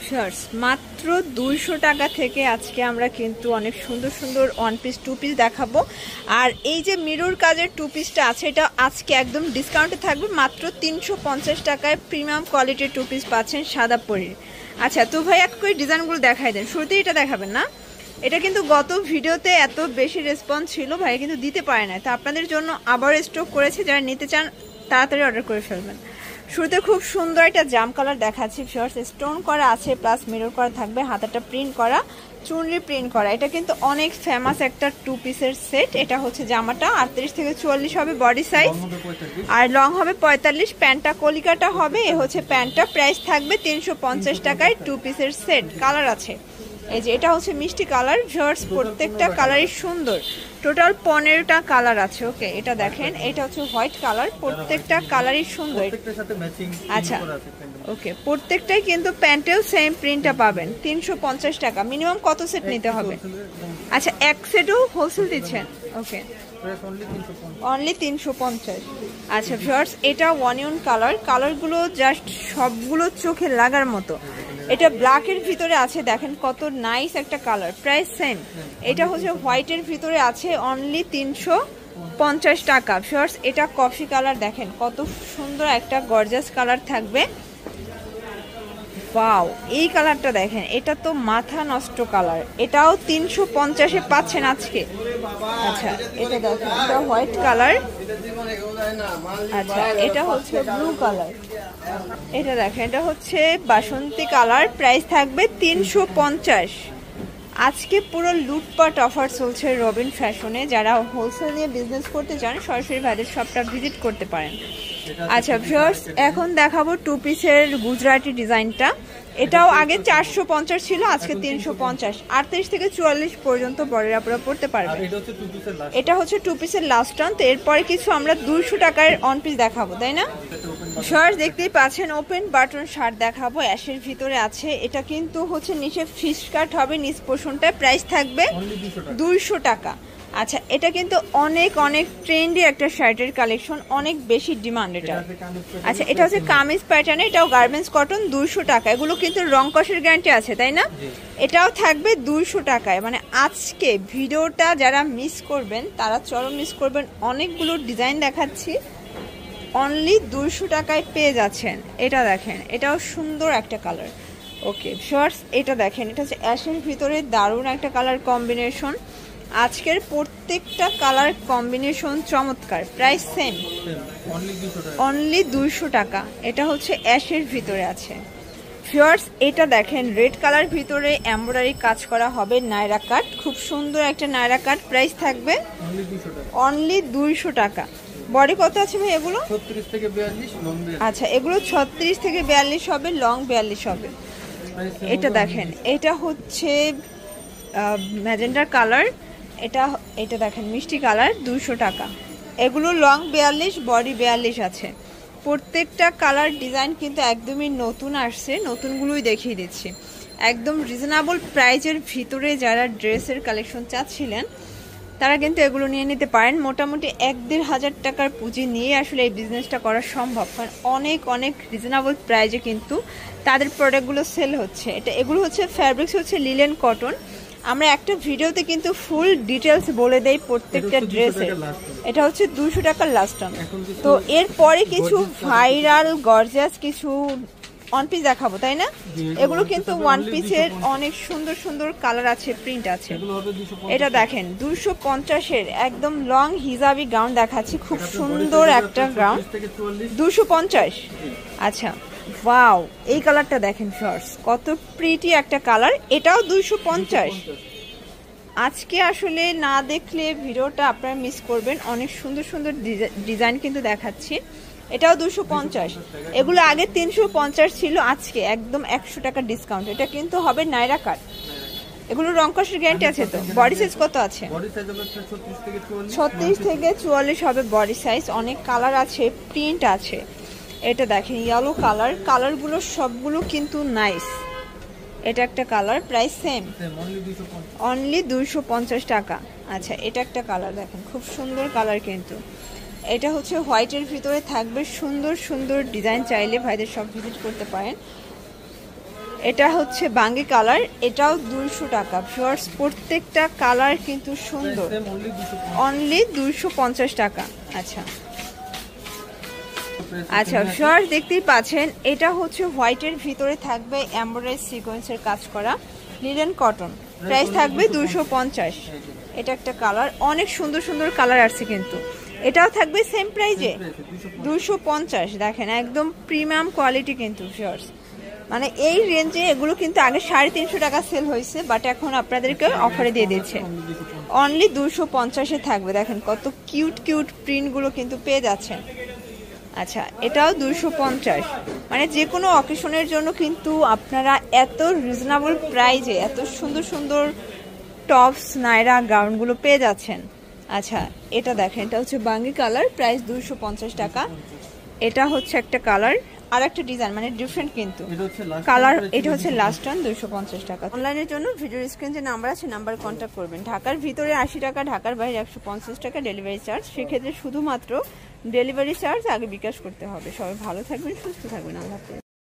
Viewers মাত্র 200 টাকা থেকে আজকে আমরা কিন্তু অনেক সুন্দর সুন্দর ওয়ান পিস টু পিস দেখাবো। আর এই যে মিরর কাজের টু পিসটা আছে এটা আজকে একদম ডিসকাউন্টে থাকবে, মাত্র 350 টাকায় প্রিমিয়াম কোয়ালিটির টু পিস পাচ্ছেন সাদা পরির। আচ্ছা তো ভাই এক করে ডিজাইনগুলো দেখাই দেন, শুরুতেই এটা দেখাবেন না? এটা কিন্তু গত ভিডিওতে এত বেশি রেসপন্স ছিল, ভাই কিন্তু দিতে পারে না, তো আপনাদের জন্য আবার স্টক করেছে, যারা নিতে চান তাড়াতাড়ি অর্ডার করে ফেলবেন। শুরুতে খুব সুন্দর একটা জাম কালার দেখাচ্ছি ভিউয়ার্স, স্টোন করা আছে প্লাস মিরর করা থাকবে, হাতাটা প্রিন্ট করা, চুনরি প্রিন্ট করা। এটা কিন্তু অনেক ফেমাস একটা টু পিসের সেট। এটা হচ্ছে জামাটা 38 থেকে 44 হবে বডি সাইজ, আর লং হবে 45, প্যান্টটা কলিকাটা হবে। এ হচ্ছে প্যান্টটা, প্রাইস থাকবে 350 টাকায় টু পিসের সেট। কালার আছে এই যে, এটা হচ্ছে মিষ্টি কালার ভিউয়ার্স, প্রত্যেকটা কালারই সুন্দর, টোটাল 15টা কালার আছে। ওকে এটা দেখেন, এটা হচ্ছে হোয়াইট কালার, প্রত্যেকটা কালারই সুন্দর। আচ্ছা ওকে, প্রত্যেকটাই কিন্তু প্যান্টেও সেম প্রিন্টটা পাবেন। 350 টাকা। মিনিমাম কত সেট নিতে হবে? আচ্ছা এক সেটও হোলসেল দিচ্ছেন? Okay only 350। আচ্ছা ভিউয়ার্স এটা ওয়ানিয়ন কালার, কালারগুলো জাস্ট সবগুলো চোখে লাগার মতো। এটা ব্ল্যাকের ভিতরে আছে, দেখেন কত নাইস একটা কালার, প্রাইস সেম। এটা হচ্ছে হোয়াইটের ভিতরে আছে, অনলি 350 টাকা ভিউয়ার্স। এটা কফি কালার, দেখেন কত সুন্দর একটা গর্জাস কালার থাকবে। ওয়াও এই কালারটা দেখেন, এটা তো মাথা নষ্ট কালার, এটাও 350-এ পাচ্ছেন আজকে। আচ্ছা এটা দেখেন, এটা হোয়াইট কালার। আচ্ছা এটা হচ্ছে ব্লু কালার, এটা দেখেন এটা হচ্ছে বাসন্তী কালার, প্রাইস থাকবে 350। আজকে পুরো লুটপাট অফার চলছে রবিন ফ্যাশনে, যারা হোলসেল নিয়ে বিজনেস করতে চান সরাসরি ভাইদের শপটা ভিজিট করতে পারেন। আচ্ছা ভিউয়ার্স এখন দেখাবো টু পিসের গুজরাটি ডিজাইনটা। এটাও আগে 450 ছিল, আজকে 350। 38 থেকে 44 পর্যন্ত বড়রা পুরো পড়তে পারবে। এটা হচ্ছে টু পিসের লাস্ট টান। তো এরপরে কিছু আমরা 200 টাকার অন পিস দেখাবো, তাই না? শার্ট দেখতেই পাচ্ছেন, ওপেন বাটন শার্ট দেখাবো, অ্যাশের ভিতরে আছে। এটা কিন্তু হচ্ছে নিচে ফিশ কাট হবে, নিচ পোর্শনটা, প্রাইস থাকবে 200 টাকা। আচ্ছা এটা কিন্তু অনেক অনেক ট্রেন্ডি একটা শার্টের কালেকশন, অনেক বেশি ডিমান্ড এটা। আচ্ছা এটা হচ্ছে কামিজ প্যাটার্নে, এটাও গার্মেন্টস কটন, 200 টাকা। এগুলো কিন্তু রং কষের গ্যারান্টি আছে, তাই না? এটাও থাকবে 200 টাকায়। মানে আজকে ভিডিওটা যারা মিস করবেন তারা চরম মিস করবেন, অনেকগুলো ডিজাইন দেখাচ্ছি, অনলি 200 টাকায় পেয়ে যাচ্ছেন। এটা দেখেন, এটাও সুন্দর একটা কালার। ওকে শর্টস এটা দেখেন, এটা হচ্ছে অ্যাশের ভিতরে দারুণ একটা কালার কম্বিনেশন। আজকের প্রত্যেকটা কালার কম্বিনেশন চমৎকার, প্রাইস সেম, অনলি 200 টাকা। এটা হচ্ছে অ্যাশের ভিতরে আছে ভিউয়ার্স। এটা দেখেন রেড কালার ভিতরে এমব্রয়ডারি কাজ করা হবে, নায়রা কাট, খুব সুন্দর একটা নায়রা কাট, প্রাইস থাকবে অনলি 200 টাকা। বডি কত আছে ভাই এগুলো? 36 থেকে 42 লং। আচ্ছা এগুলো 36 থেকে 42 হবে, লং 42 হবে। এটা দেখেন, এটা হচ্ছে ম্যাজেন্ডার কালার, এটা দেখেন মিষ্টি কালার, 200 টাকা। এগুলো লং 42, বডি 42 আছে। প্রত্যেকটা কালার ডিজাইন কিন্তু একদমই নতুন আসছে, নতুনগুলোই দেখিয়ে দিচ্ছি একদম রিজনেবল প্রাইজের ভিতরে। যারা ড্রেসের কালেকশন চাচ্ছিলেন তারা কিন্তু এগুলো নিয়ে নিতে পারেন। মোটামুটি 1-1.5 হাজার টাকার পুঁজি নিয়ে আসলে এই বিজনেসটা করা সম্ভব, কারণ অনেক অনেক রিজনেবল প্রাইজে কিন্তু তাদের প্রোডাক্টগুলো সেল হচ্ছে। এগুলো হচ্ছে ফ্যাব্রিক্স হচ্ছে লিলেন কটন। আমরা একটা ভিডিওতে কিন্তু ফুল ডিটেলস বলে দেই প্রত্যেকটা ড্রেসের। এটা হচ্ছে 200 টাকার লাস্ট টাইম। তো এরপরে কিছু ভাইরাল গর্জিয়াস কিছু ওয়ান পিস দেখাবো, তাই না? এগুলো কিন্তু ওয়ান পিসের অনেক সুন্দর সুন্দর কালার আছে, প্রিন্ট আছে। এটা দেখেন 250-এর একদম লং হিজাবি গাউন দেখাচ্ছি, খুব সুন্দর একটা গাউন, 250। আচ্ছা ওয়াও এই কালারটা দেখেন শর্টস, কত প্রিটি একটা কালার, এটাও 250। আজকে আসলে না দেখলে ভিডিওটা আপনারা মিস করবেন, অনেক সুন্দর সুন্দর ডিজাইন কিন্তু দেখাচ্ছি। এটাও 250। এগুলো আগে 350 ছিল, আজকে একদম 100 টাকা ডিসকাউন্ট। এটা কিন্তু হবে নায়রা কাট, এগুলো রং কষের গ্যারান্টি আছে তো? বডি সাইজ কত আছে? 36 থেকে 44 হবে বডি সাইজ। অনেক কালার আছে, প্রিন্ট আছে। এটা দেখেন ইয়েলো কালার, কালারগুলো সবগুলো কিন্তু নাইস। এটা একটা কালার, প্রাইস সেম, অনলি 250 টাকা। আচ্ছা এটা একটা কালার দেখেন, খুব সুন্দর কালার কিন্তু। এটা হচ্ছে হোয়াইটের ভিতরে থাকবে সুন্দর সুন্দর ডিজাইন, চাইলে ভাইদের সব ভিজিট করতে পারেন। এটা হচ্ছে বাঙ্গি কালার, এটাও 200 টাকা ভিউয়ার্স। প্রত্যেকটা কালার কিন্তু সুন্দর, অনলি 250 টাকা। আচ্ছা আচ্ছা ভিউয়ার্স দেখতেই পাচ্ছেন, এটা হচ্ছে হোয়াইটের ভিতরে থাকবে এমব্রয়ডারি সিকোয়েন্সের কাজ করা লিনেন কটন, প্রাইস থাকবে 250। এটা একটা কালার, অনেক সুন্দর সুন্দর কালার আসছে কিন্তু। এটাও থাকবে সেম প্রাইজে 250। দেখেন একদম প্রিমিয়াম কোয়ালিটি কিন্তু ভিউয়ার্স, মানে এই রেঞ্জে এগুলো কিন্তু আগে 350 টাকা সেল হয়েছে, বাট এখন আপনাদেরকে অফারে দিয়ে দিচ্ছে অনলি 250-এ থাকবে। দেখেন কত কিউট কিউট প্রিন্টগুলো কিন্তু পেয়ে যাচ্ছেন। আচ্ছা এটাও 250, মানে যে কোনো অকেশনের জন্য কিন্তু আপনারা এত রিজনেবল প্রাইজে এত সুন্দর সুন্দর টপস নায়রা গাউনগুলো পেয়ে যাচ্ছেন। আচ্ছা এটা দেখেন, এটা হচ্ছে বাঙ্গি কালার, প্রাইস 250 টাকা। এটা হচ্ছে একটা কালার আর একটা ডিজাইন, মানে ডিফারেন্ট কিন্তু কালার। এটা হচ্ছে লাস্ট ওয়ান 250 টাকা। অনলাইনের জন্য ভিডিওর স্ক্রিনে যে নাম্বার আছে নাম্বার কন্ট্যাক্ট করবেন। ঢাকার ভিতরে 80 টাকা, ঢাকার বাইরে 150 টাকা ডেলিভারি চার্জ। সেক্ষেত্রে শুধুমাত্র ডেলিভারি চার্জ আগে বিকাশ করতে হবে। সবাই ভালো থাকবেন, সুস্থ থাকবেন, আল্লাহ হাফেজ।